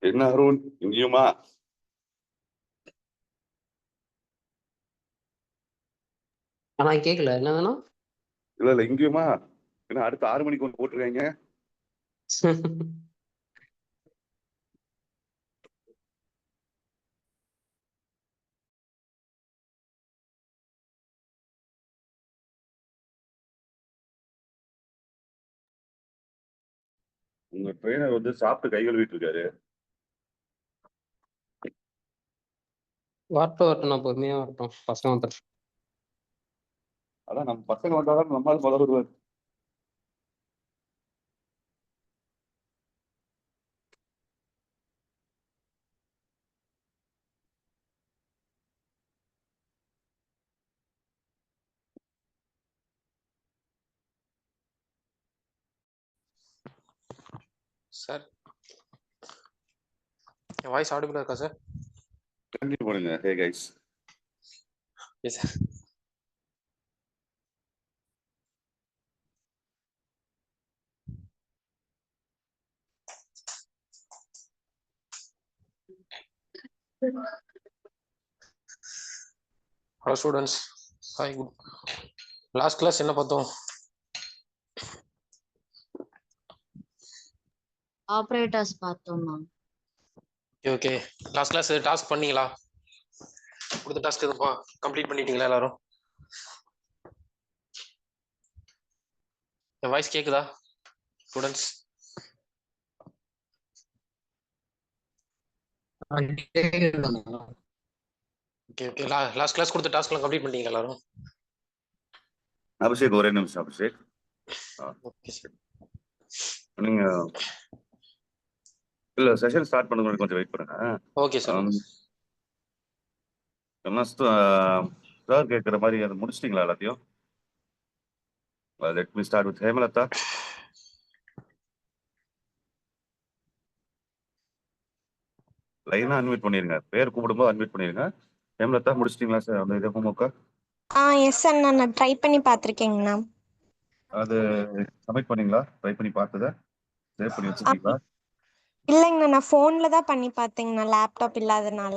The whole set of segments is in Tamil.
என்ன அருண் இங்கேயுமா? ஆனா கேட்கல என்ன வேணும். இல்ல இங்கேயுமா? ஏன்னா அடுத்த 6 மணிக்கு ஒன்று போட்டிருக்காங்க. உங்க ட்ரெயினர் வந்து சாப்பிட்டு கை கழுவிட்டு இருக்காரு. வரட்டும் நான் பொறுமையா வரட்டும். பசங்க வந்துடும். அதான் நம்ம பசங்க வந்தாதான் நம்மளால முதல் வருவார். சார் என் வாய்ஸ் ஆடிபிளா இருக்கா சார்? கண்டினியூ பண்ணுங்க. Hey guys. Yes sir. Hello students, hi good. Last class என்ன பார்த்தோம்? ஆபரேட்டர்ஸ் பார்த்தோம்மா. ஓகே, லாஸ்ட் கிளாஸ் டாஸ்க் பண்ணீங்களா? கொடுத்த டாஸ்க் எதுப்பா கம்ப்ளீட் பண்ணிட்டீங்களா எல்லாரும்? என் வாய்ஸ் கேக்குதா students? Okay okay, last class கொடுத்த டாஸ்க்லாம் கம்ப்ளீட் பண்ணிட்டீங்களா எல்லாரும்? அபிஷேக் ஒரே நிமிஷம். Abhishek okay sir. நீங்க இல்ல செஷன் ஸ்டார்ட் பண்ணுங்க, கொஞ்சம் வெயிட் பண்ணுங்க. Okay sir. சார் கேட்குற மாதிரி அதை முடிச்சிட்டீங்களா எல்லாத்தையும்? Let me start with Hemalatha. லைனா அன்மியூட் பண்ணிருங்க. பேர் கூப்பிடும்போது அன்மியூட் பண்ணிருங்க. ஹேமலதா முடிச்சிட்டீங்களா சார் அந்த இதை ஹோம்ஒர்க்கா? எஸ் சார், நான் ட்ரை பண்ணி பார்த்துருக்கேங்கண்ணா. அது சப்மிட் பண்ணீங்களா? ட்ரை பண்ணி பார்த்ததை சேவ் பண்ணி வச்சிருக்கீங்களா? இல்லைங்கண்ணா, நான் ஃபோனில் தான் பண்ணி பார்த்தேங்கண்ணா, லேப்டாப் இல்லாதனால.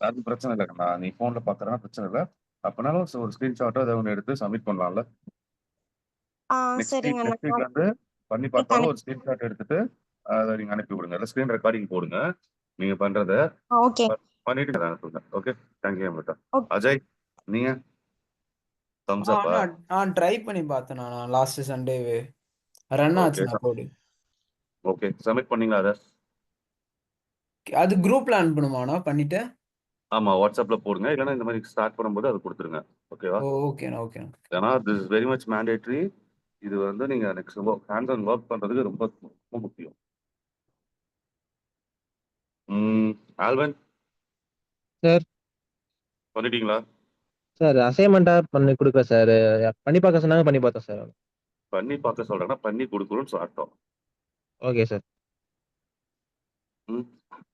அது பிரச்சனை இல்லைங்கண்ணா. நீ ஃபோனில் பார்க்குறனா பிரச்சனை இல்லை. அப்பனாலும் ஒரு ஸ்க்ரீன்ஷாட்டோ அதை ஒன்று எடுத்து சப்மிட் பண்ணலாம்ல. நெக்ஸ்ட் சரிங்கண்ணா. வீக்ல இருந்து பண்ணி பார்த்தாலும் ஒரு ஸ்க்ரீன்ஷாட் எடுத்துட்டு அதை நீங்க அனுப்பி விடுங்க. இல்லை ஸ்க்ரீன் ரெக்கார்டிங் போடுங்க நீங்க பண்றத. ஓகே பண்ணிட்டு அனுப்புங்க. Okay, thank you Amrita. அஜய் நீங்க தம்ஸ் அப்? ட்ரை பண்ணி பார்த்தேன் நான் லாஸ்ட் சண்டேவே. ரன் ஆச்சு நான் கோடு. ஓகே, சப்மிட் பண்ணீங்களா அதை? அது குரூப்ல அனுப்பணுமாண்ணா பண்ணிட்டு? ஆமா, வாட்ஸ்அப்ல போடுங்க. இல்லைன்னா இந்த மாதிரி ஸ்டார்ட் பண்ணும்போது அதை கொடுத்துருங்க. ஓகேவா? ஓகேண்ணா ஓகேண்ணா. ஏன்னா this is very much mandatory. இது வந்து நீங்க நெக்ஸ்ட் ஹேண்ட்ஸ் ஆன் ஒர்க் பண்றதுக்கு ரொம்ப ரொம்ப முக்கியம். ஆல்வன் சார் பண்ணிட்டீங்களா? சார் அசைன்மெண்டா பண்ணி கொடுக்க சார். பண்ணி பார்க்க சொன்னாங்க, பண்ணி பார்த்தேன் சார். பண்ணி பார்க்க சொல்றேன்னா பண்ணி கொடுக்கணும்னு அர்த்தம். Okay sir.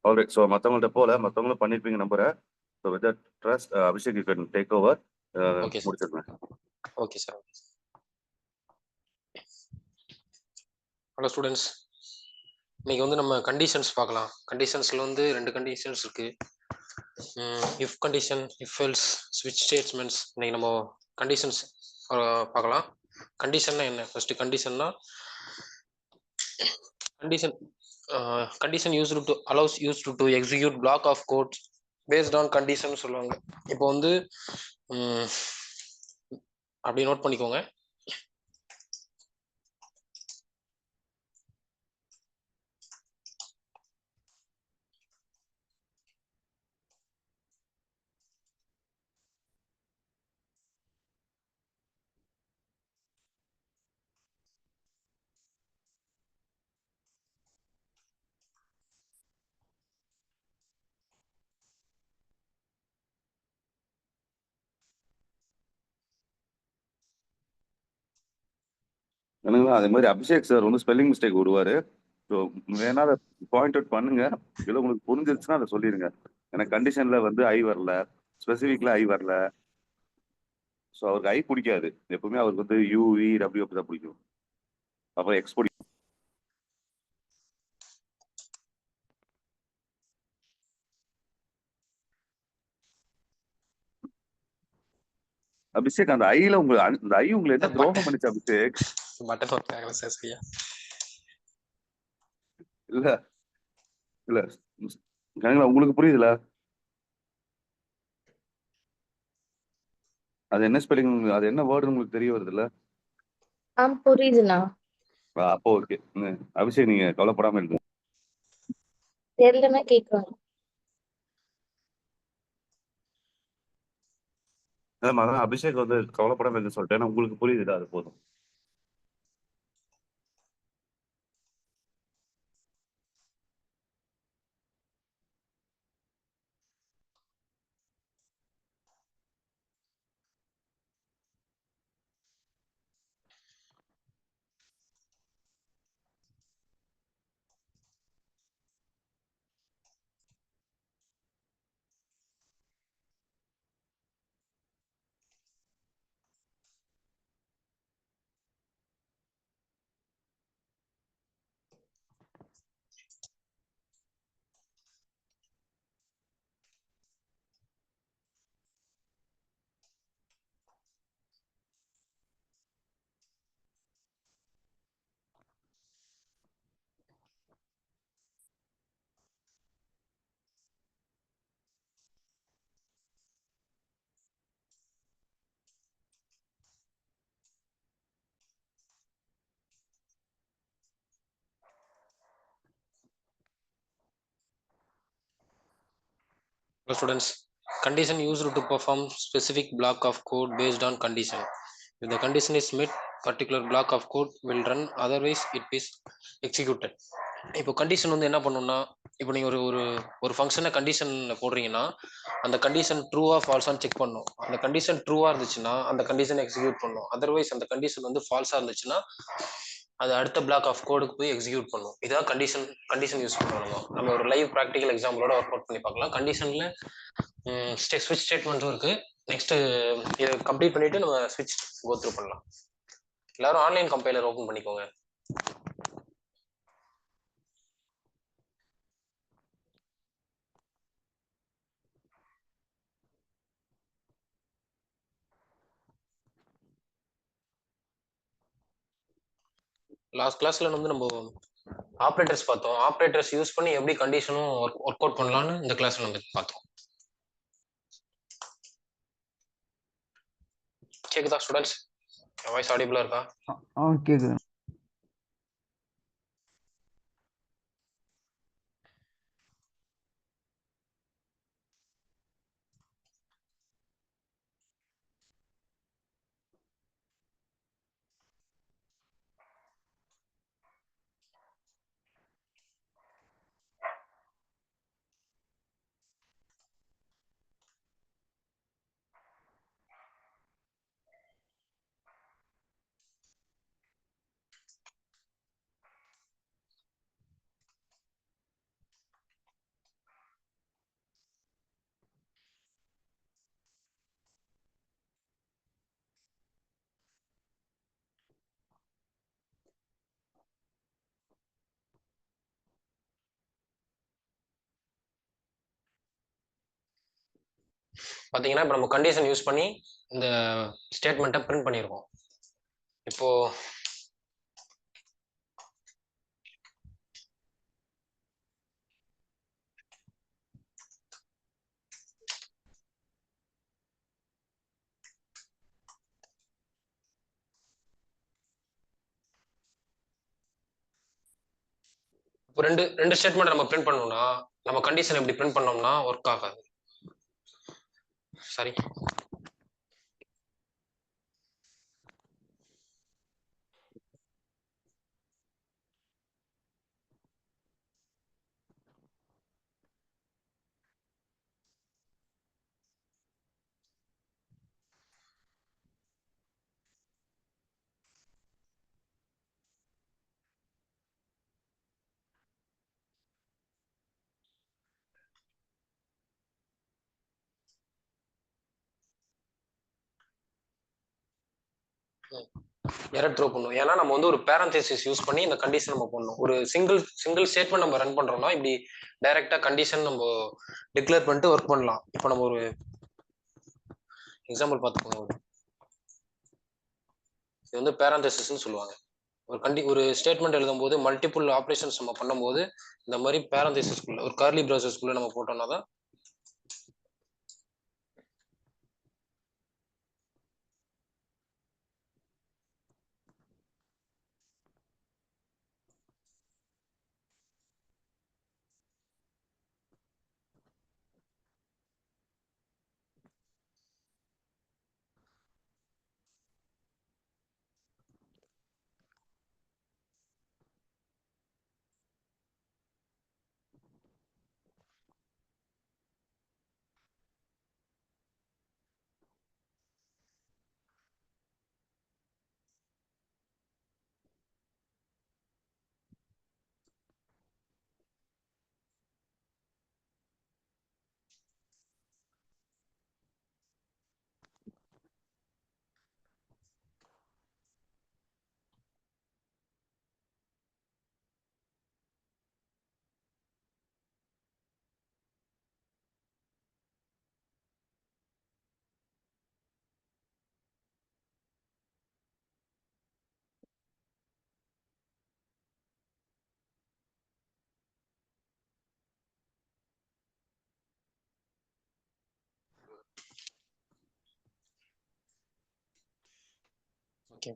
ஆல்ரைட். ஸோ மற்றவங்கள்ட்ட போல மற்றவங்களும் பண்ணிருப்பீங்க நம்புறேன். So with that trust Abhishek you can take over. Okay முடிச்சிருங்க. Okay sir. ஹலோ ஸ்டூடெண்ட்ஸ், இன்னைக்கு வந்து நம்ம கண்டிஷன்ஸ் பார்க்கலாம். கண்டிஷன்ஸ்ல வந்து 2 கண்டிஷன்ஸ் இருக்கு. இஃப் கண்டிஷன், இஃப் எல்ஸ், ஸ்விட்ச் ஸ்டேட்மெண்ட்ஸ். இன்னைக்கு நம்ம கண்டிஷன்ஸ் பார்க்கலாம். கண்டிஷன்னா என்ன? ஃபர்ஸ்ட் கண்டிஷன்னா condition used to allows used to execute block of code based on condition சொல்லுவாங்க. இப்போ வந்து அப்படி நோட் பண்ணிக்கோங்க. எனக்குதான் அதே மாதிரி அபிஷேக் சார் வந்து ஸ்பெல்லிங் மிஸ்டேக் விடுவாரு. ஸோ வேணா அதை பாயிண்ட் அவுட் பண்ணுங்க. இல்லை உங்களுக்கு புரிஞ்சிருச்சுன்னா அதை சொல்லிடுங்க. எனக்கு கண்டிஷன்ல வந்து ஐ வரல, ஸ்பெசிஃபிக்ல ஐ வரல. ஸோ அவருக்கு ஐ பிடிக்காது. எப்பவுமே அவருக்கு வந்து யூவி டபிள்யூ அப்படி தான் பிடிக்கும். அப்புறம் எக்ஸ் பிடிக்கும். அபிஷேக் அந்த ஐல இந்த ஐ உங்களை என்ன துரோகம் பண்ணிச்சு அபிஷேக்? பட்டன் ஒர்க் ஆகல சார் சரியா. இல்ல இல்ல கனகலா உங்களுக்கு புரியுதுல அது என்ன ஸ்பெல்லிங், அது என்ன வேர்டு உங்களுக்கு தெரிய வருது இல்ல? புரியுதுண்ணா. அப்போ ஓகே. அபிஷேக் நீங்க கவலைப்படாம இருங்க. தெரியலன்னா கேக்குறாங்க. அதான் அபிஷேக் வந்து கவலைப்படாம இருங்க சொல்லிட்டேன். ஏன்னா உங்களுக்கு புரியுதுல, அது போதும். Hello students, condition used to perform specific block of code based on condition. If the condition is met, particular block of code will run, otherwise it is executed. இப்போ கண்டிஷன் வந்து என்ன பண்ணும்னா, இப்போ நீங்க ஒரு ஃபங்க்ஷனை கண்டிஷன்ல போடுறீங்கன்னா அந்த கண்டிஷன் ட்ரூவா ஃபால்ஸான்னு செக் பண்ணும். அந்த கண்டிஷன் ட்ரூவா இருந்துச்சுன்னா அந்த கண்டிஷன் எக்ஸிக்யூட் பண்ணும். அதர்வைஸ் அந்த கண்டிஷன் வந்து ஃபால்ஸா இருந்துச்சுன்னா அது அடுத்த பிளாக் ஆஃப் கோடுக்கு போய் எக்ஸிக்யூட் பண்ணும். இதான் கண்டிஷன் யூஸ் பண்ணுவாங்க. நம்ம ஒரு லைவ் ப்ராக்டிக்கல் எக்ஸாம்பிளோட ஒர்க் அவுட் பண்ணி பார்க்கலாம். கண்டிஷன்ல ஸ்விட்ச் ஸ்டேட்மெண்ட்டும் இருக்கு. நெக்ஸ்ட் இதை கம்ப்ளீட் பண்ணிட்டு நம்ம ஸ்விட்ச் கோ த்ரூ பண்ணலாம். எல்லாரும் ஆன்லைன் கம்பைலர் ஓபன் பண்ணிக்கோங்க. லாஸ்ட் கிளாஸ்ல வந்து நம்ம ஆப்ரேட்டர்ஸ் பார்த்தோம். ஆப்ரேட்டர்ஸ் யூஸ் பண்ணி எப்படி கண்டிஷனும் ஒர்க் அவுட் பண்ணலாம்னு இந்த கிளாஸ்ல நம்ம பார்த்தோம். கேக்குதா ஸ்டூடெண்ட்ஸ்? வாய்ஸ் ஆடிபிளா இருக்கா? கேக்குது. பாத்தீங்கன்னா இப்போ நம்ம கண்டிஷன் யூஸ் பண்ணி இந்த ஸ்டேட்மெண்ட்டை பிரிண்ட் பண்ணியிருக்கோம். இப்போ ரெண்டு ஸ்டேட்மெண்ட் நம்ம பிரிண்ட் பண்ணோம்னா நம்ம கண்டிஷன் எப்படி பிரிண்ட் பண்ணோம்னா ஒர்க் ஆகாது. சரி, எரர் த்ரோ பண்ணும். ஏன்னா நம்ம வந்து ஒரு பேரந்தசிஸ் யூஸ் பண்ணி இந்த கண்டிஷன் நம்ம பண்ணணும். ஒரு சிங்கிள் ஸ்டேட்மெண்ட் நம்ம ரன் பண்றோம்னா இப்படி டைரக்டா கண்டிஷன் நம்ம டிக்ளேர் பண்ணிட்டு ஒர்க் பண்ணலாம். இப்போ நம்ம ஒரு எக்ஸாம்பிள் பார்த்துக்கோங்க. இது வந்து பேராந்தசிஸ்ன்னு சொல்லுவாங்க. ஒரு ஸ்டேட்மெண்ட் எழுதும்போது மல்டிபிள் ஆப்ரேஷன்ஸ் நம்ம பண்ணும்போது இந்த மாதிரி பேராந்தசிஸ்குள்ள ஒரு கர்லி ப்ராசஸ்க்குள்ள நம்ம போட்டோம்னா தான் ஓகே.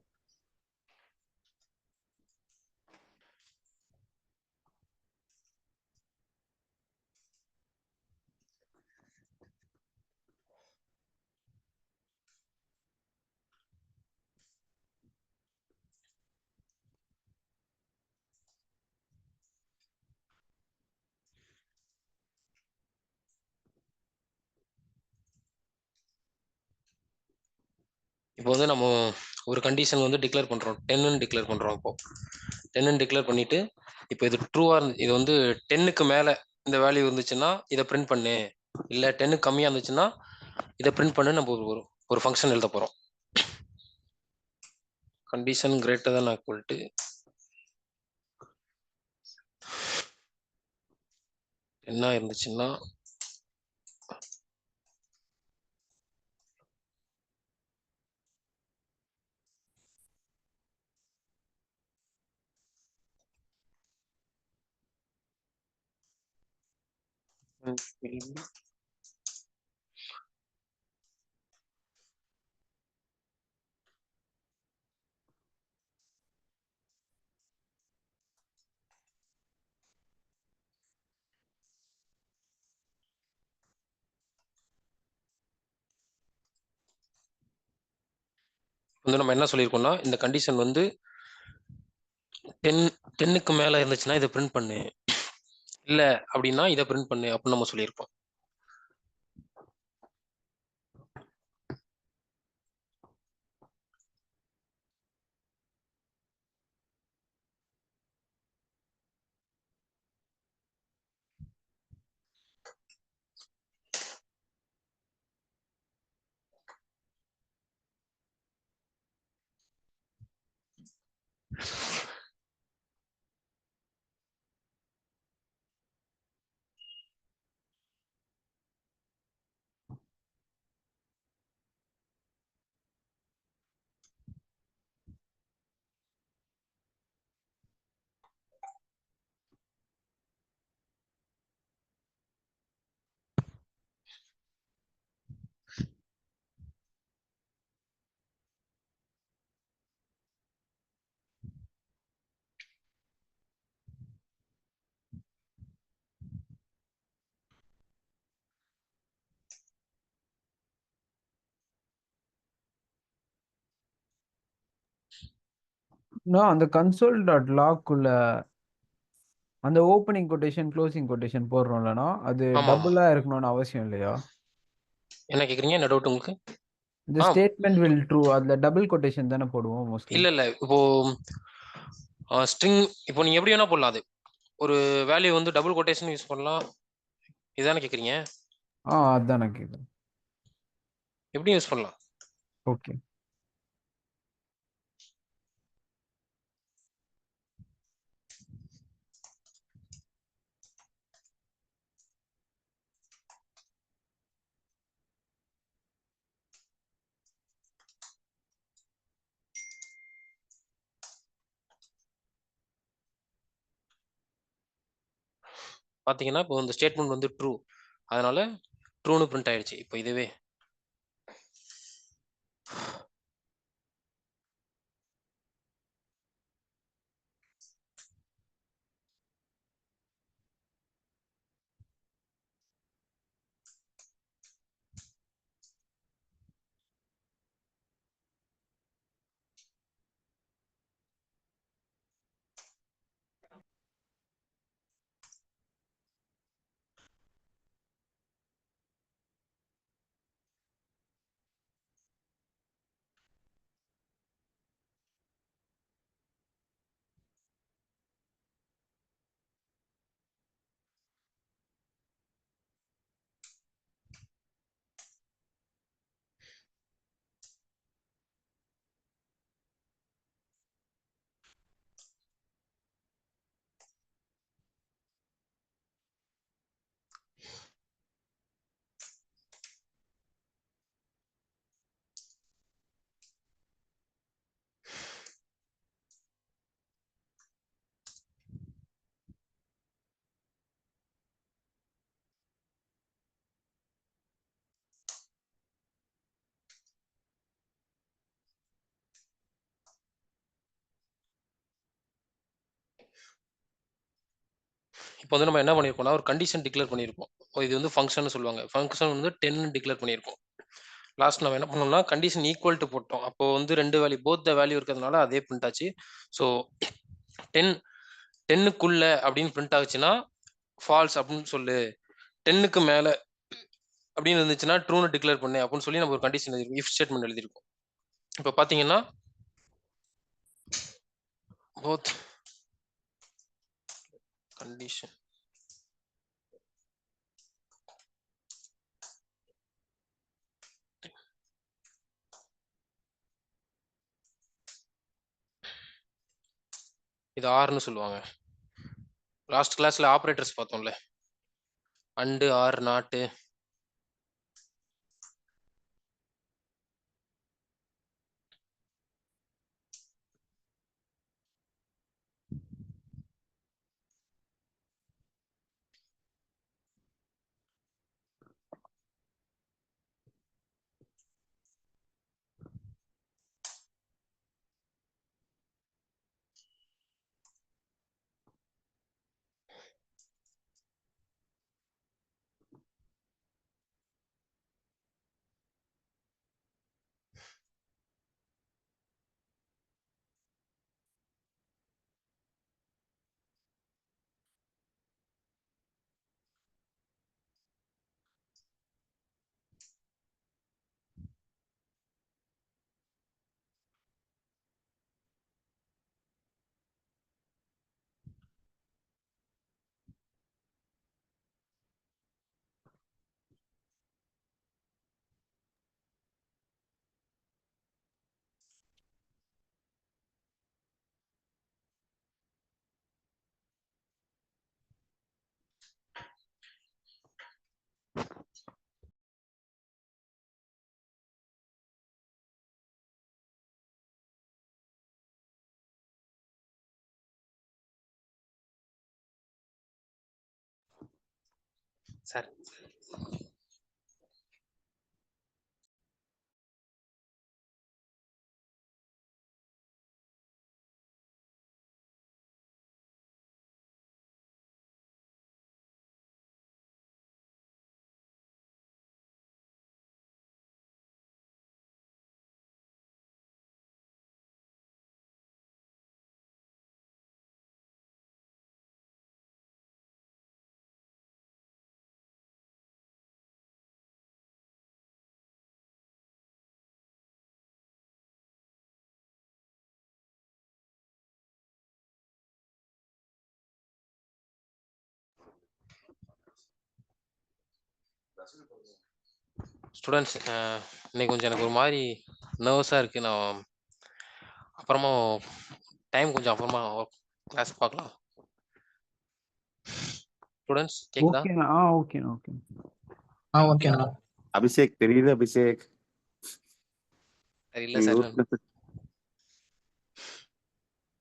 இப்போ வந்து நம்ம ஒரு கண்டிஷன் வந்து டிக்ளேர் பண்றோம், 10ன்னு டிக்ளேர் பண்றோம். இப்போ 10ன்னு டிக்ளேர் பண்ணிட்டு இப்போ இது ட்ரூவா இது வந்து 10க்கு மேல இந்த வேல்யூ இருந்துச்சுன்னா இதை பிரிண்ட் பண்ணு, இல்ல 10க்கு கம்மியா இருந்துச்சுன்னா இதை பிரிண்ட் பண்ணு. நம்ம ஒரு ஃபங்க்ஷன் எழுத போறோம். Condition greater than equal to என்ன இருந்துச்சுன்னா வந்து நம்ம என்ன சொல்லியிருக்கோம்னா இந்த கண்டிஷன் வந்து 10க்கு மேல இருந்துச்சுன்னா இதை பிரிண்ட் பண்ணு, இல்ல அப்படின்னா இதை பிரிண்ட் பண்ணு அப்படின்னு நம்ம சொல்லியிருப்போம். நான் அந்த கன்சோல் டாட் லாக்குள்ள அந்த ஓப்பனிங் கொட்டேஷன் க்ளோசிங் கொட்டேஷன் போடுறோம்லனா அது ஆமா, ஆமா. டபுளா இருக்கணும்னு அவசியம் இல்லையா? என்ன கேக்குறீங்க? என்ன டவுட் உங்களுக்கு? இந்த ஆ, ஸ்டேட்மெண்ட் வில் ட்ரூ அதுல டபுள் கொட்டேஷன் தானே போடுவோம் மோஸ்ட்லி. இல்ல இப்போ ஸ்ட்ரிங் இப்போ நீங்க எப்படி வேணா போடலாம். அது ஒரு வேல்யூ வந்து டபுள் கொட்டேஷன் யூஸ் பண்ணலாம். இதானே கேக்குறீங்க? அதான் நான் கேக்குறேன். எப்படி யூஸ் பண்ணலாம்? ஓகே. பார்த்தீங்கன்னா இப்போ இந்த ஸ்டேட்மெண்ட் வந்து ட்ரூ, அதனால ட்ரூன்னு பிரிண்ட் ஆயிடுச்சு. இப்போ இதுவே இப்போ வந்து நம்ம என்ன பண்ணியிருக்கோம்னா, ஒரு கண்டிஷன் டிக்ளேர் பண்ணியிருக்கோம். இது வந்து ஃபங்ஷன்னு சொல்லுவாங்க. ஃபங்ஷன் வந்து 10ன்னு டிக்ளேர் பண்ணியிருக்கோம். லாஸ்ட் நம்ம என்ன பண்ணோம்னா, கண்டிஷன் ஈக்குவல் டூ போட்டோம். அப்போ வந்து 2 வேல்யூ போத் த வேல்யூ இருக்கிறதுனால அதே பிரிண்ட் ஆச்சு. ஸோ 10 10க்குள்ள அப்படின்னு பிரிண்ட் ஆச்சுன்னா, ஃபால்ஸ் அப்படின்னு சொல்லு. 10க்கு மேல அப்படின்னு இருந்துச்சுன்னா, ட்ரூன்னு டிக்ளேர் பண்ணு அப்படின்னு சொல்லி நம்ம ஒரு கண்டிஷன் எழுதிருக்கோம். இஃப் ஸ்டேட்மெண்ட் எழுதியிருக்கோம். இப்போ பார்த்தீங்கன்னா, போத் கண்டிஷன் இது ஆர்ன்னு சொல்லுவாங்க. லாஸ்ட் கிளாஸ்ல ஆப்பரேட்டர்ஸ் பார்த்தோம்ல. அண்டு, ஆர், நாட்டு. சார் ஸ்டூடெண்ட்ஸ் இன்னைக்கு கொஞ்சம் எனக்கு ஒரு மாதிரி நர்வஸாக இருக்குது. நான் அப்புறமா டைம் கொஞ்சம் அப்புறமா கிளாஸ் பார்க்கலாம். ஸ்டூடெண்ட்ஸ் கேக்குதா? ஓகேண்ணா ஓகேண்ணா ஓகே. ஓகேண்ணா. அபிஷேக் தெரியுது அபிஷேக். இல்லை சார்.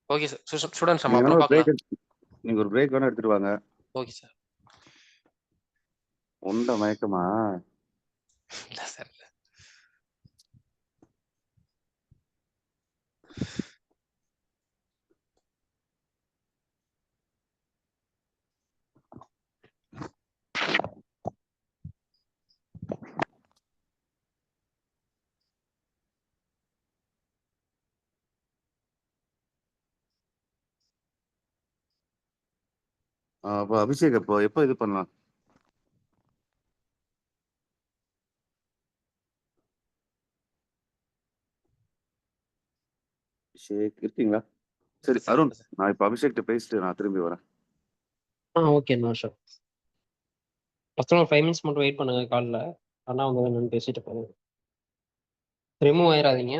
Okay sir. ஸ்டூடெண்ட்ஸ் நம்ம நீங்க அப்புறம் ஒரு பார்க்கலாம். பிரேக் வேணா எடுத்துட்டு வாங்க. Okay sir. உண்ட மயக்கமா? இல்ல சார். அப்போ அபிஷேக் எப்போ இது பண்ணலாம்? அபிஷேக் இருக்கீங்களா? சரி சார் அருண், சார். நான் இப்போ அபிஷேக்கிட்ட பேசிட்டு நான் திரும்பி வரேன். Okay sure. ஃபர்ஸ்ட் ஒரு 5 மினிட்ஸ் மட்டும் வெயிட் பண்ணுங்க கால்ல. அண்ணா வந்து என்னன்னு பேசிட்டு போங்க. ரிமூவ் ஆயிடாதீங்க.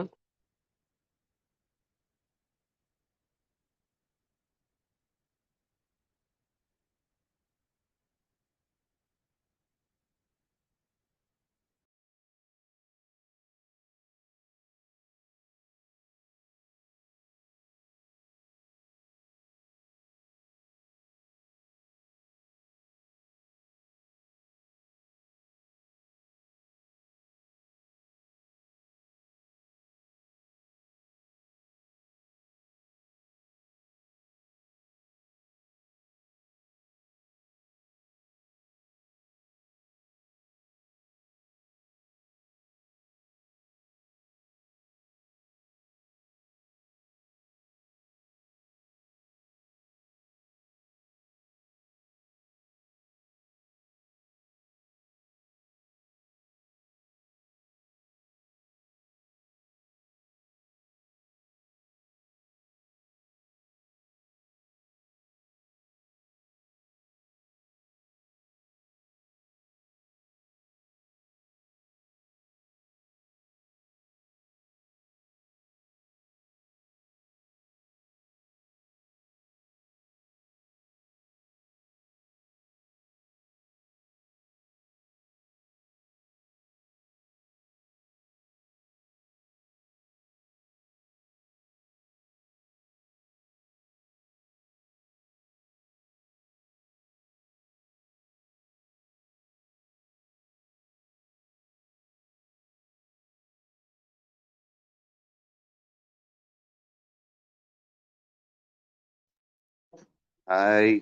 ஹாய்,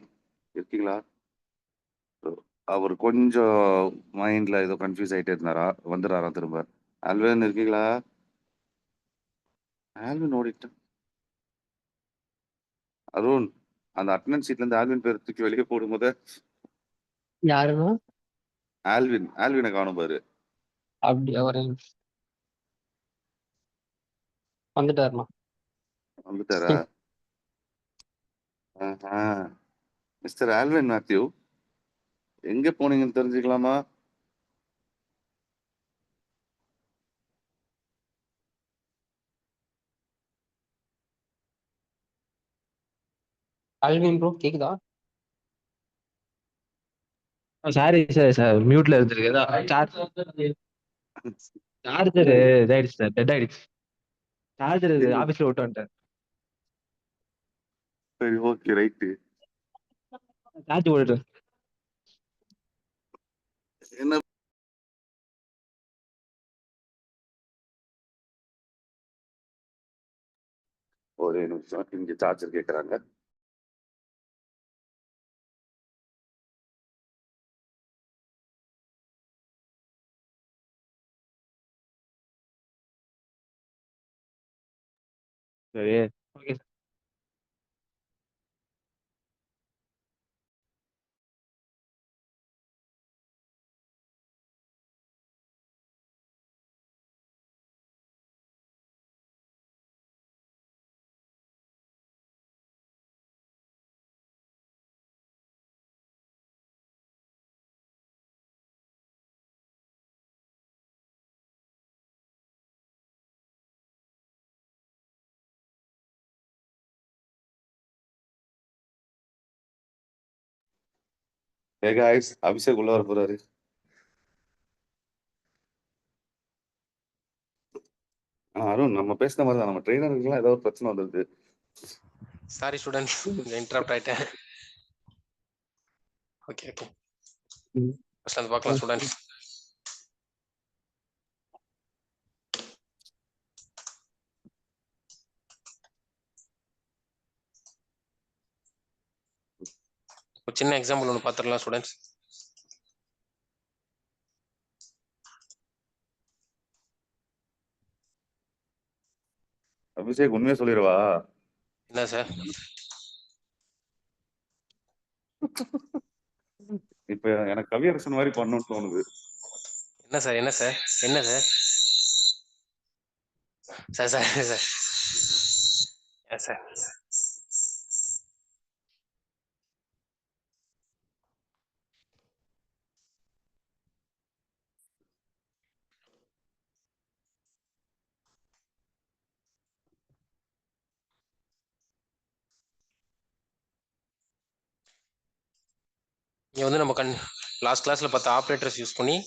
இருக்கீங்களா? அவர் கொஞ்சம் மைண்ட்ல ஏதோ கன்ஃபியூஸ் ஆயிட்டே இருந்தாரா, வந்துடுறாரா திரும்ப. ஆல்வின் இருக்கீங்களா? ஆல்வின் ஓடிட்டேன். அருண், அந்த அட்டண்டன்ஸ் ஷீட்ல இருந்து ஆல்வின் பேர் தூக்கி வெளியே போடும்போது யாருன்னா? ஆல்வினை காணும் பாரு. அப்படியா? ஒரு வந்துட்டாருண்ணா. வந்துட்டாரா? மிஸ்டர் ஆல்வின் மேத்யூ, எங்க போனீங்கன்னு தெரிஞ்சுக்கலாமா? அல்வின் ப்ரோ கேக்குதா? சாரி சார் சார் மியூட்ல இருந்திருக்கு. சார்ஜர் இதாயிடுச்சு சார், டெட் ஆயிடுச்சு. சார்ஜர் ஆபீஸ்ல விட்டு வந்துட்டேன். சரி, ஓகே, ரைட்டு. சார்ஜ் போட்டுட்டு என்ன ஒரே நிமிஷம், இங்க சார்ஜர் கேட்கறாங்க. சரி okay sir. Hey guys, Abhishek உள்ள வர போறாரு. அருண், நம்ம பேசின மாதிரி தான், நம்ம ட்ரெயினருக்குலாம் ஏதோ ஒரு பிரச்சனை வந்திருக்கு. சாரி ஸ்டூடெண்ட்ஸ், இன்டரப்ட் ஆயிட்டேன். Okay okay. ஃபர்ஸ்ட் வந்து பார்க்கலாம் ஸ்டூடெண்ட்ஸ். ஒரு சின்ன எக்ஸாம்பிள் ஒன்று பார்த்துடலாம் ஸ்டூடெண்ட்ஸ். அபிஷேக் உண்மையா சொல்லிடுவா? என்ன சார்? இப்ப எனக்கு கவியரசன் மாதிரி பண்ணணும்னு தோணுது. என்ன சார்? என்ன சார்? என்ன சார்? சார் சார் சார் ஏன் சார்? இங்க வந்து நம்ம லாஸ்ட் கிளாஸ்ல பார்த்த ஆப்ரேட்டர்ஸ் யூஸ் பண்ணி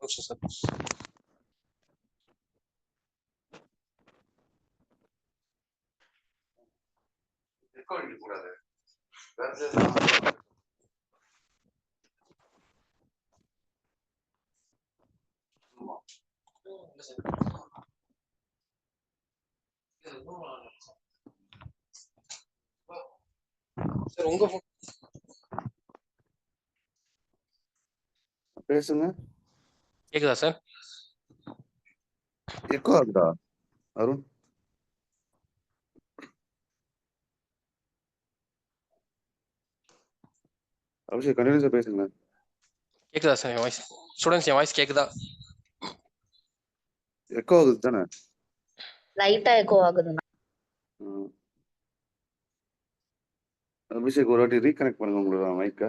சார் சார் உங்க phone. பேசுங்க. கேக்குதா சார்? எக்கோ ஆகுதா அருண்? அபிஷேக் கண்டினியூஸா பேசுங்களேன். கேக்குதா சார் என் வாய்ஸ்? ஸ்டூடெண்ட்ஸ் என் வாய்ஸ் கேக்குதா? எக்கோ ஆகுது தானே? லைட்டா எக்கோ ஆகுதுண்ணா. அபிஷேக் ஒரு வாட்டி ரீகனெக்ட் பண்ணுங்க உங்களோட மைக்கை.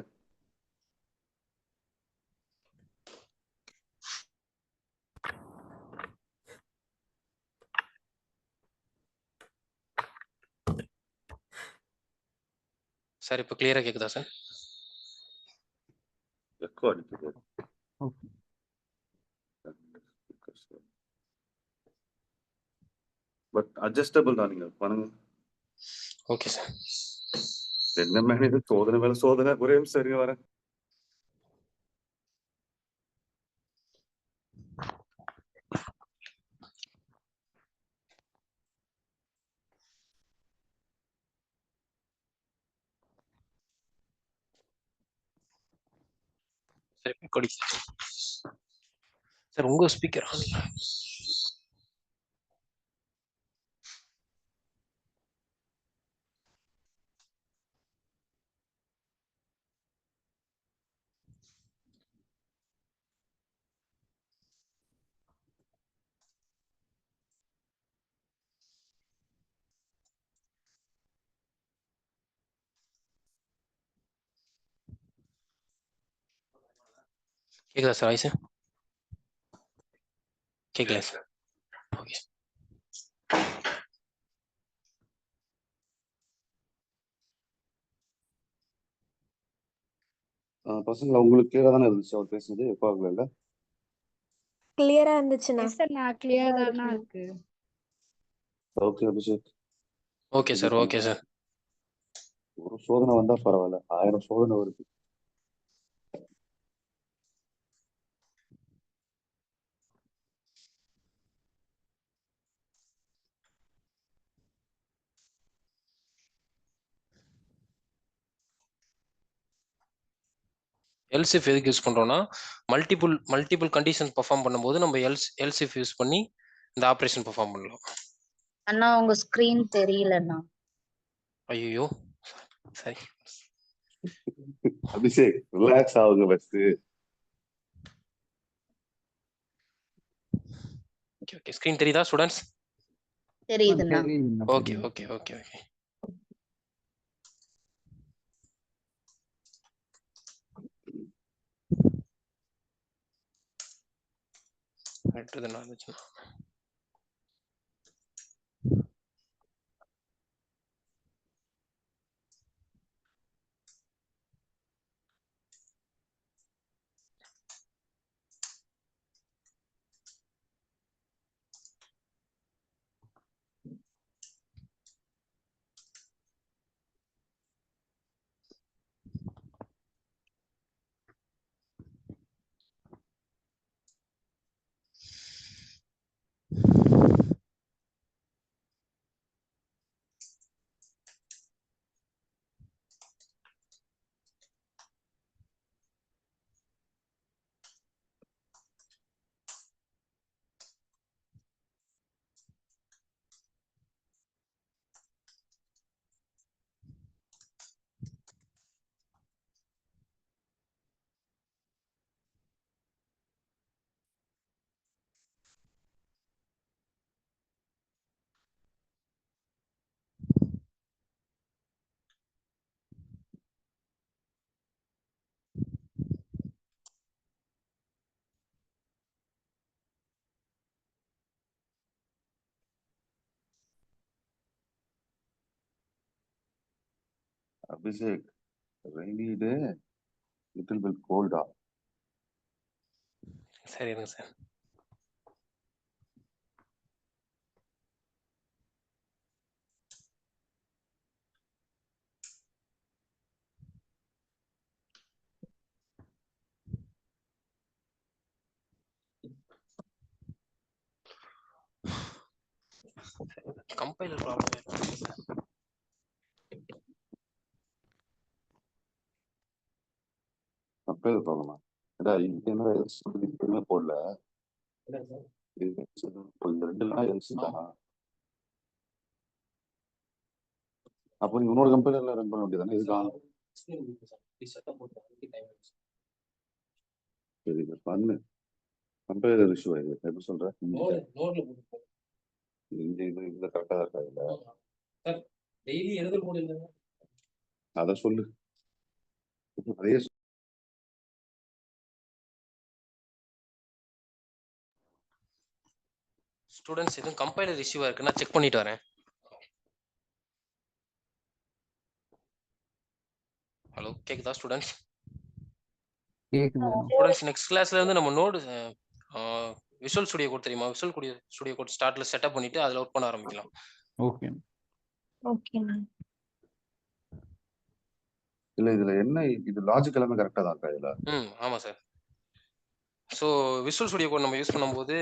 சார் இப்போ கிளியரா கேக்குதா சார்? எக்கோ அடிக்குது. பட் அட்ஜஸ்டபிள் தான், நீங்க பண்ணுங்க. Okay sir. என்ன மேனேஜர் சோதனை மேல சோதனை. ஒரே நிமிஷம் சரிங்க வரேன். சரி கொடி சார் உங்க ஸ்பீக்கர் கேக்குதா சார் வாய்ஸ்? கேட்கல சார். ஓகே பசங்களா உங்களுக்கு கிளியரா தானே இருந்துச்சு அவர் பேசுனது? எப்போ ஆகல இல்ல? கிளியரா இருந்துச்சுண்ணா. நான் கிளியர் தானா இருக்கு. Okay Abhishek. Okay sir. Okay sir. ஒரு சோதனை வந்தா பரவாயில்ல, 1000 சோதனை வருது. எல்சிஃப் எதுக்கு யூஸ் பண்றோம்னா மல்டிபிள் கண்டிஷன் பெர்ஃபார்ம் பண்ணும்போது நம்ம எல்சிஃப் யூஸ் பண்ணி இந்த ஆபரேஷன் பெர்ஃபார்ம் பண்ணலாம். அண்ணா உங்க ஸ்கிரீன் தெரியலண்ணா. ஐயோ சரி. அபிஷேக் ரிலாக்ஸ் ஆகுங்க ஃபர்ஸ்ட். ஓகே ஓகே ஸ்கிரீன் தெரியுதா ஸ்டூடண்ட்ஸ்? தெரியுதுண்ணா. ஓகே ஓகே ஓகே ஓகே அடுத்தது Abhishek rainy day little bit கோல்டா? சரி இருங்க சார். Compiler problem. கம்பேர் ப்ராப்ளமா? ஏடா இங்க என்ன எதுவுமே போடல. இந்த 2 நாள் தானா? அப்போ நீ இன்னொரு கம்பெனில ரன் பண்ண வேண்டியதானே? இதுதான் சரி இதை பண்ணு. கம்பேர் இஷ்யூ ஆகுது. எப்படி சொல்ற? இந்த கரெக்டா இருக்காதுல்ல? அதை சொல்லு. அதையே ஸ்டூடெண்ட்ஸ் எதுவும் கம்பைலர் இஷ்யூவா இருக்கு, நான் செக் பண்ணிட்டு வரேன். ஹலோ, கேக்குதா ஸ்டூடெண்ட்ஸ்? கேக்குது. ஸ்டூடெண்ட்ஸ் நெக்ஸ்ட் கிளாஸ்ல இருந்து நம்ம நோடு விஷுவல் ஸ்டுடியோ கோட் தெரியுமா? விஷுவல் ஸ்டுடியோ கோட் ஸ்டார்ட்ல செட்டப் பண்ணிட்டு அதுல ஒர்க் பண்ண ஆரம்பிக்கலாம். ஓகே. ஓகேண்ணா. இல்ல இதுல என்ன இது லாஜிக் எல்லாமே கரெக்டா தான் இருக்கா இதுல? ஆமா sir. So visual studio code நம்ம யூஸ் பண்ணும்போது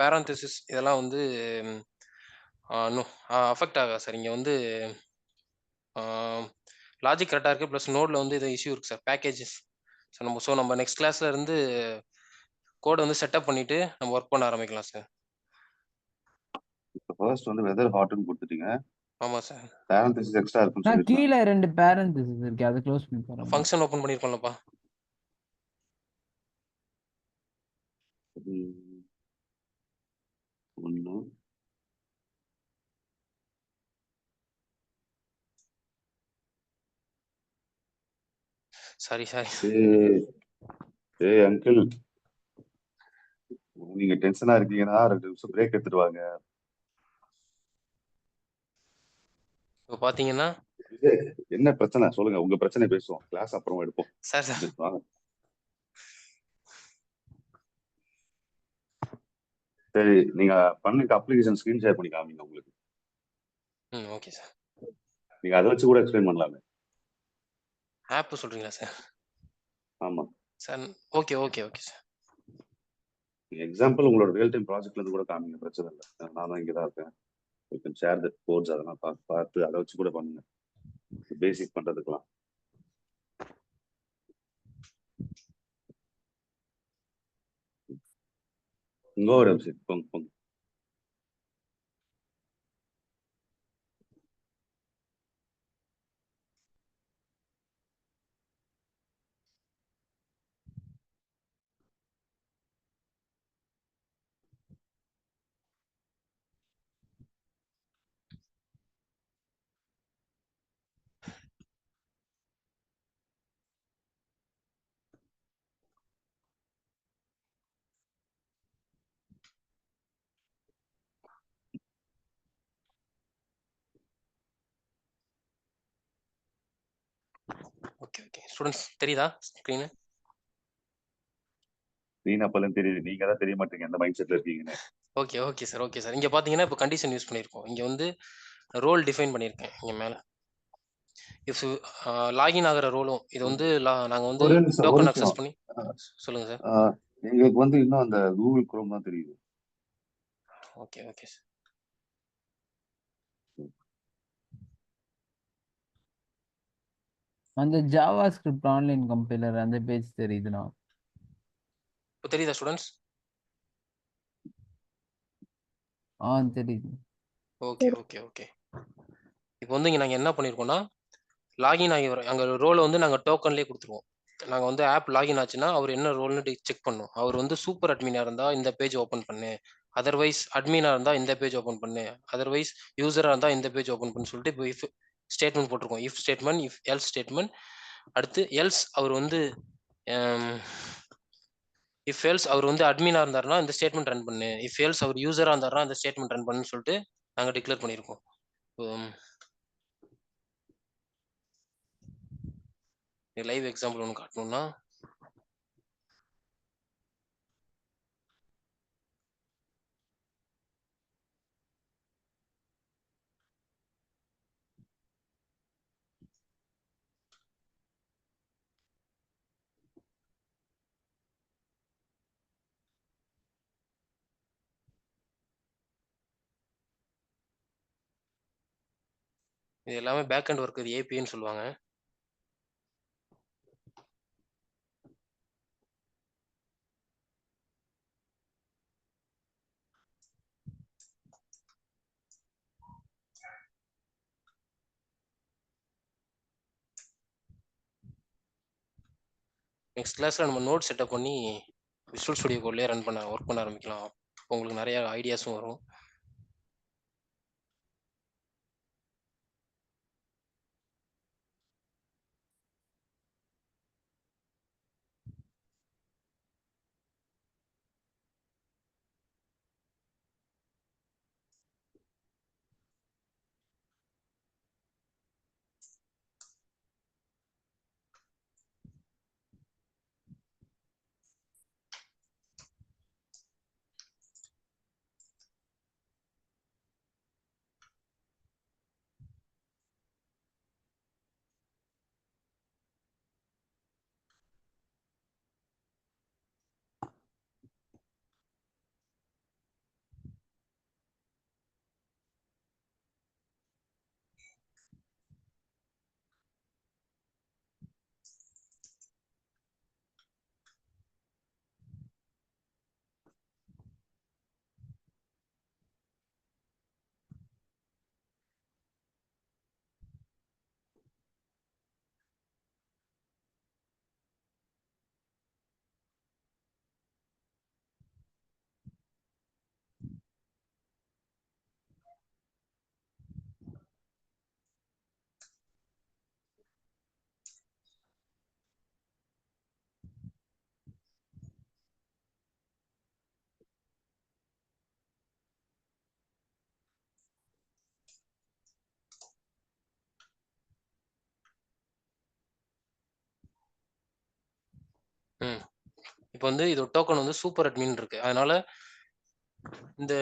பேரந்தசிஸ் இதெல்லாம் வந்து அஃபெக்ட் ஆகாது சார். இங்கே வந்து லாஜிக் கரெக்டாக இருக்குது, ப்ளஸ் நோடில் வந்து இது இஷ்யூ இருக்குது சார், பேக்கேஜஸ். ஸோ நம்ம நெக்ஸ்ட் கிளாஸ்ல இருந்து கோடை வந்து செட்டப் பண்ணிட்டு நம்ம ஒர்க் பண்ண ஆரம்பிக்கலாம் சார். இப்போ ஃபர்ஸ்ட் வந்து வெதர் ஹாட்னு கொடுத்துட்டீங்க. ஆமா சார். பேரந்தசிஸ் எக்ஸ்ட்ரா இருக்குன்னு நான் சொல்லிருக்கேன். கீழே 2 பேரந்தசிஸ் இருக்கு, அதை க்ளோஸ் பண்ணி பாருங்க. ஃபங்க்ஷன் ஓப்பன் பண்ணிருக்கோம்லப்பா. ஒன்று சாரி. ஏய் அங்கிள், நீங்க டென்ஷனா இருக்கீங்கன்னா 2 நிமிஷம் பிரேக் எடுத்துட்டு வாங்க. இப்போ பாத்தீங்கன்னா என்ன பிரச்சனை சொல்லுங்க, உங்க பிரச்சனை பேசுவோம், கிளாஸ் அப்புறம் எடுப்போம். சார் வாங்க. சரி நீங்க பண்ணிட்டு அப்ளிகேஷன் ஸ்கிரீன் ஷேர் பண்ணி காமிங்க உங்களுக்கு. Okay sir. நீங்க அதை வச்சு கூட எக்ஸ்பிளைன் பண்ணலாமே. ஆப் சொல்றீங்களா சார்? ஆமா சார். Okay sir. எக்ஸாம்பிள் உங்களோட ரியல் டைம் ப்ராஜெக்ட்ல இருந்து கூட காமிங்க, பிரச்சனை இல்லை. நான் தான் இங்கே தான் இருக்கேன். You can share that codes, அதெல்லாம் பார்த்து அதை வச்சு கூட பண்ணுங்க, பேசிக் பண்றதுக்கெல்லாம். இங்க ஒரு வெப்சைட் போங்க. ஓகே ஸ்டூடெண்ட்ஸ் தெரியுதா ஸ்க்ரீன்? அப்பெல்லாம் தெரியுது, நீங்க தான் தெரிய மாட்டீங்க எந்த மைண்ட் செட்ல இருக்கீங்கன்னு. Okay sir. இங்க பாத்தீங்கன்னா இப்போ கண்டிஷன் யூஸ் பண்ணிருக்கோம். இங்க வந்து ரோல் டிஃபைன் பண்ணிருக்கேன் இங்க மேல. இஃப் லாகின் ஆகிற ரோலும் இது வந்து நாங்க வந்து ஒரு நிமிஷம் டோக்கன் அக்சஸ் பண்ணி சொல்லுங்க சார். எங்களுக்கு வந்து இன்னும் அந்த கூகுள் குரோம் தான் தெரியுது. Okay sir. அந்த ஜாவா ஸ்கிரிப்ட் ஆன்லைன் கம்பைலர் அந்த பேஜ் தெரியுதுண்ணா. இப்போ தெரியுதா ஸ்டூடெண்ட்ஸ்? தெரியுது. ஓகே. இப்போ வந்து இங்க நாங்க என்ன பண்ணிருக்கோம்னா லாகின் ஆகி அங்க ரோலை வந்து நாங்க டோக்கன்லேயே கொடுத்துருவோம். நாங்க வந்து ஆப் லாகின் ஆச்சுன்னா அவர் என்ன ரோல்னு செக் பண்ணும். அவர் வந்து சூப்பர் அட்மினா இருந்தா இந்த பேஜ் ஓப்பன் பண்ணு, அதர்வைஸ் அட்மினா இருந்தா இந்த பேஜ் ஓப்பன் பண்ணு, அதர்வைஸ் யூசரா இருந்தா இந்த பேஜ் ஓப்பன் பண்ணு சொல்லிட்டு இப்போ இஃப் ஸ்டேட்மெண்ட் போட்டிருக்கோம். If statement, if else statement. அடுத்து எல்ஸ் அவர் வந்து இஃப் எல்ஸ் அவர் வந்து அட்மினா இருந்தாருன்னா இந்த ஸ்டேட்மெண்ட் ரன் பண்ணு, இஃப் எல்ஸ் அவர் யூசரா இருந்தாருன்னா இந்த ஸ்டேட்மெண்ட் ரன் பண்ணுன்னு சொல்லிட்டு நாங்க டிக்ளேர் பண்ணியிருக்கோம். லைவ் எக்ஸாம்பிள் ஒன்று காட்டணும்னா இது எல்லாமே பேக் அண்ட் ஒர்க், இது ஏபின்னு சொல்லுவாங்க. நெக்ஸ்ட் கிளாஸ்ல நம்ம நோட் செட்டப் பண்ணி விஷுவல் ஸ்டுடியோ கோட்லேயே ஒர்க் பண்ண ஆரம்பிக்கலாம். உங்களுக்கு நிறைய ஐடியாஸும் வரும். இப்போ வந்து இது டோக்கன் வந்து சூப்பர் அட்மின் இருக்கு. அதனால இந்த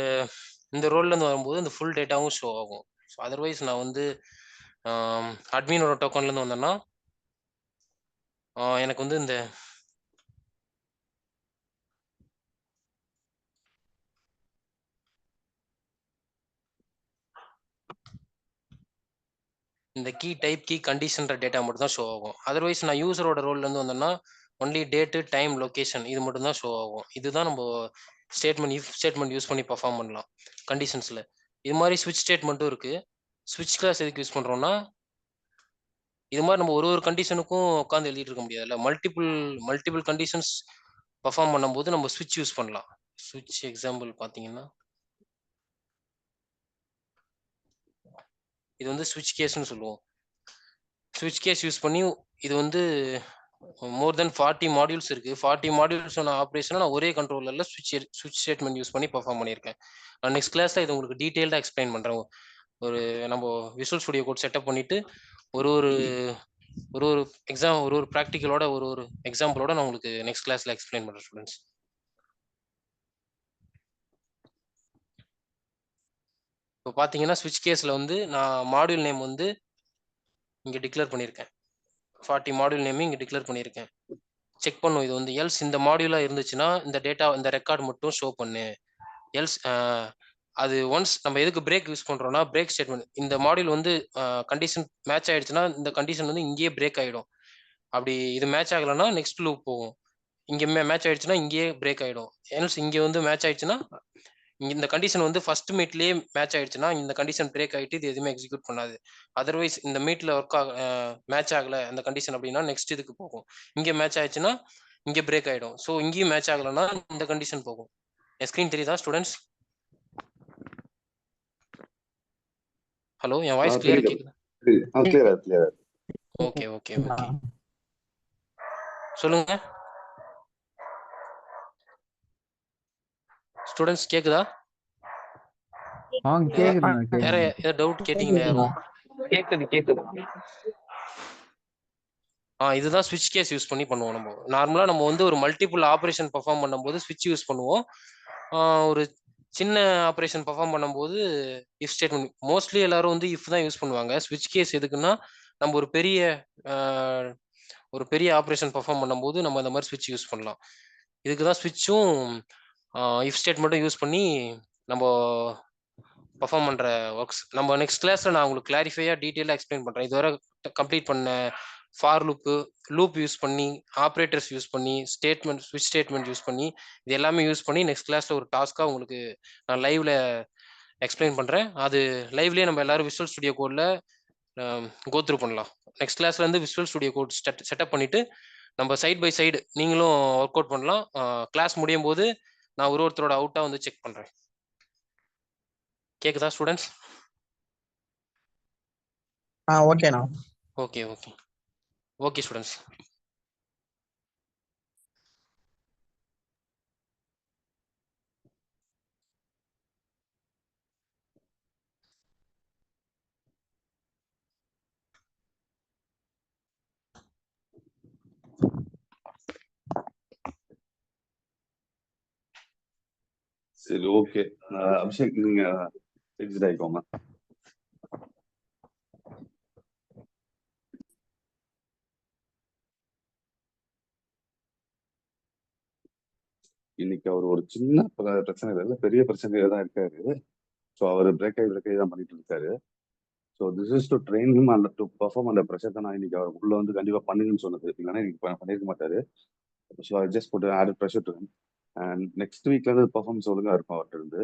இந்த ரோல்ல இருந்து வரும்போது இந்த ஃபுல் டேட்டாவும் ஷோ ஆகும். அதர்வைஸ் நான் வந்து அட்மினோட டோக்கன்ல இருந்து வந்தேன்னா எனக்கு வந்து இந்த கீ டைப் கீ கண்டிஷன்ற டேட்டா மட்டும் தான் ஷோ ஆகும். அதர்வைஸ் நான் யூசரோட ரோல்ல இருந்து வந்தேன்னா ஒன்லி டேட்டு டைம் லொகேஷன் இது மட்டும் தான் ஷோ ஆகும். இதுதான் நம்ம ஸ்டேட்மெண்ட் இஃப் ஸ்டேட்மெண்ட் யூஸ் பண்ணி பர்ஃபார்ம் பண்ணலாம் கண்டிஷன்ஸ்ல. இது மாதிரி ஸ்விட்ச் ஸ்டேட்மெண்ட்டும் இருக்கு. ஸ்விட்ச் கிளாஸ் எதுக்கு யூஸ் பண்றோம்னா இது மாதிரி நம்ம ஒரு கண்டிஷனுக்கும் உட்காந்து எழுதிட்டு இருக்க முடியாதுல்ல. மல்டிபிள் கண்டிஷன்ஸ் பர்ஃபார்ம் பண்ணும்போது நம்ம ஸ்விட்ச் யூஸ் பண்ணலாம். ஸ்விட்ச் எக்ஸாம்பிள் பார்த்தீங்கன்னா இது வந்து ஸ்விட்ச் கேஸ்ன்னு சொல்லுவோம். ஸ்விட்ச் கேஸ் யூஸ் பண்ணி இது வந்து மோர் தென் 40 மாடியூல்ஸ் இருக்கு. 40 மாடியூல்ஸ் ஆப்ரேஷனை நான் ஒரே கண்ட்ரோலர்ல ஸ்விட்ச் ஸ்டேட்மெண்ட் யூஸ் பண்ணி பர்ஃபார்ம் பண்ணியிருக்கேன். நான் நெக்ஸ்ட் கிளாஸ்ல இது உங்களுக்கு டீட்டெயில்டா எக்ஸ்பிளைன் பண்றேன். ஒரு நம்ம விஷுவல் ஸ்டுடியோ கோட் செட்டப் பண்ணிட்டு ஒரு எக்ஸாம் ஒரு ப்ராக்டிக்கலோட ஒரு எக்ஸாம்பிளோட நான் உங்களுக்கு நெக்ஸ்ட் கிளாஸ்ல எக்ஸ்பிளைன் பண்றேன் ஸ்டூடெண்ட்ஸ். இப்போ பார்த்தீங்கன்னா ஸ்விட்ச் கேஸில் வந்து நான் மாடியூல் நேம் வந்து இங்கே டிக்ளேர் பண்ணியிருக்கேன். 40 மாடியூல் நேம் இங்கே டிக்ளேர் பண்ணியிருக்கேன். செக் பண்ணும் இது வந்து எல்ஸ் இந்த மாடியூலாக இருந்துச்சுன்னா இந்த டேட்டா இந்த ரெக்கார்ட் மட்டும் ஷோ பண்ணு. எல்ஸ் அது ஒன்ஸ் நம்ம எதுக்கு பிரேக் யூஸ் பண்ணுறோம்னா பிரேக் ஸ்டேட்மெண்ட் இந்த மாடியூல் வந்து கண்டிஷன் மேட்ச் ஆகிடுச்சுன்னா இந்த கண்டிஷன் வந்து இங்கேயே பிரேக் ஆகிடும். அப்படி இது மேட்ச் ஆகலைன்னா நெக்ஸ்ட் லூப் போகும். இங்கே மேட்ச் ஆகிடுச்சுன்னா இங்கேயே பிரேக் ஆகிடும். எல்ஸ் இங்கே வந்து மேட்ச் ஆகிடுச்சுன்னா இந்த கண்டிஷன் வந்து ஃபர்ஸ்ட் மீட்லேயே மேட்ச் ஆகிடுச்சுன்னா இந்த கண்டிஷன் பிரேக் ஆகிட்டு இது எதுவுமே எக்ஸிக்யூட் பண்ணாது. அதர்வைஸ் இந்த மீட்டில் மேட்ச் ஆகலை அந்த கண்டிஷன் அப்படின்னா நெக்ஸ்ட் இதுக்கு போகும். இங்கே மேட்ச் ஆயிடுச்சுன்னா இங்கே பிரேக் ஆகிடும். ஸோ இங்கேயும் மேட்ச் ஆகலைன்னா இந்த கண்டிஷன் போகும். ஸ்க்ரீன் தெரியுதா ஸ்டூடெண்ட்ஸ்? ஹலோ, என் வாய்ஸ் கிளியரா கேக்குதா? கிளியரா. ஓகே ஓகே ஓகே சொல்லுங்க ஸ்டூடெண்ட்ஸ், கேக்குதா? கேக்குதுங்க வேற ஏதாவது டவுட் கேட்டீங்களா யாரும்? கேக்குது. இதுதான் ஸ்விட்ச் கேஸ் யூஸ் பண்ணி பண்ணுவோம். நம்ம நார்மலாக நம்ம வந்து ஒரு மல்டிபிள் ஆப்ரேஷன் பர்ஃபார்ம் பண்ணும்போது ஸ்விட்ச் யூஸ் பண்ணுவோம். ஒரு சின்ன ஆப்ரேஷன் பர்ஃபார்ம் பண்ணும்போது இஃப் ஸ்டேட்மெண்ட். மோஸ்ட்லி எல்லாரும் வந்து இஃப் தான் யூஸ் பண்ணுவாங்க. ஸ்விட்ச் கேஸ் எதுக்குன்னா நம்ம ஒரு பெரிய ஆப்ரேஷன் பர்ஃபார்ம் பண்ணும்போது நம்ம இந்த மாதிரி ஸ்விட்ச் யூஸ் பண்ணலாம். இதுக்கு தான் ஸ்விட்சும் இஃப் ஸ்டேட்மெண்ட்டும் யூஸ் பண்ணி நம்ம பர்ஃபார்ம் பண்ணுற ஒர்க்ஸ். நம்ம நெக்ஸ்ட் கிளாஸில் நான் உங்களுக்கு கிளாரிஃபையாக டீட்டெயிலாக எக்ஸ்பிளைன் பண்ணுறேன். இதுவரை கம்ப்ளீட் பண்ண ஃபார் லூப் யூஸ் பண்ணி, ஆப்ரேட்டர்ஸ் யூஸ் பண்ணி, ஸ்விட்ச் ஸ்டேட்மெண்ட் யூஸ் பண்ணி, இது எல்லாமே யூஸ் பண்ணி நெக்ஸ்ட் கிளாஸில் ஒரு டாஸ்க்காக உங்களுக்கு நான் லைவ்ல எக்ஸ்பிளைன் பண்ணுறேன். அது லைவ்லேயே நம்ம எல்லாரும் விஷுவல் ஸ்டுடியோ கோடில் கோத்ரூ பண்ணலாம். நெக்ஸ்ட் கிளாஸ்ல இருந்து விஷுவல் ஸ்டுடியோ கோட் செட்டப் பண்ணிட்டு நம்ம சைட் பை சைடு நீங்களும் ஒர்க் அவுட் பண்ணலாம். கிளாஸ் முடியும் போது நான் ஒருத்தரோட அவுட்டாக வந்து செக் பண்ணுறேன். கேக்குதா ஸ்டூடெண்ட்ஸ்? ஓகேண்ணா. Okay students. சரி, ஓகே. அபிஷேக், நீங்க எக்ஸிட் ஆயிக்கோங்க. இன்னைக்கு அவர் ஒரு சின்ன பிரச்சனை இல்லை, பெரிய பிரச்சனையில தான் இருக்காரு. ஸோ அவர் பிரேக் ஆகி தான் பண்ணிட்டு இருக்காரு. So this is to train him and to perform அந்த ப்ரெஷர் தான் நான் இன்னைக்கு அவர் உள்ள வந்து கண்டிப்பாக பண்ணுங்கன்னு சொன்னது. இல்லைன்னா இன்னைக்கு பண்ணிருக்க மாட்டாரு. ஸோ ஐ ஜஸ்ட் போட்டு add pressure to him. And next வீக்ல இருந்து பர்ஃபார்மன்ஸ் ஒழுங்கா இருக்கும் அவர்கிட்ட இருந்து.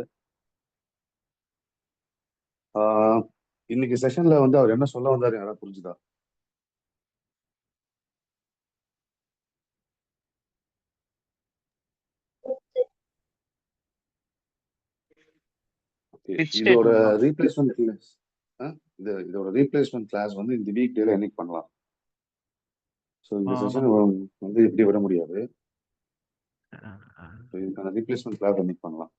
இன்னைக்கு செஷன்ல வந்து அவர் என்ன சொல்ல வந்தாரு யாராவது புரிஞ்சுதா? இதோட ரீப்ளேஸ்மெண்ட் கிளாஸ் இதோட ரீப்ளேஸ்மெண்ட் கிளாஸ் வந்து இந்த வீக் டேல என்னைக்கு பண்ணலாம்? ஸோ இந்த செஷன் வந்து இப்படி விட முடியாது. இதுக்கான ரீப்ளேஸ்மெண்ட் கிளாஸ் என்னைக்கு பண்ணலாம்?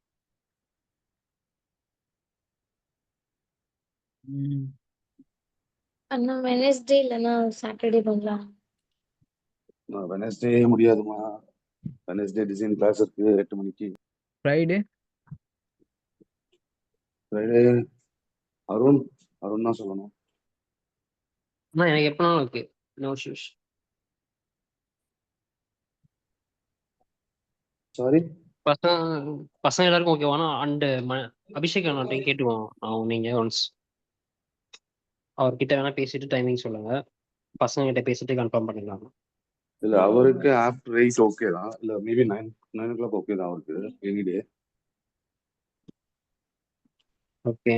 அண்ணா வெனஸ்டே இல்லைன்னா சாட்டர்டே பண்ணலாம். வெனஸ்டே முடியாதுமா. வெனஸ்டே டிசைன் கிளாஸ் இருக்கு 8 மணிக்கு. ஃப்ரைடே அருண் தான் சொல்லணும். எனக்கு எப்பனாலும் ஓகே, நோ இஷ்யூஸ். சாரி, பசங்க எல்லாருக்கும் ஓகேவானா? அண்ட் அபிஷேக் அண்ணாட்டையும் கேட்டுக்குவோம். நீங்க ஒன்ஸ் அவர்கிட்ட வேணா பேசிட்டு டைமிங் சொல்லுங்க. பசங்க கிட்ட பேசிட்டு கன்ஃபார்ம் பண்ணிடலாம். இல்ல அவருக்கு ஆஃப்டர் 8 ஓகே தான். இல்ல மேபி 9 o'clock ஓகே தான் அவருக்கு எனி டே. ஓகே.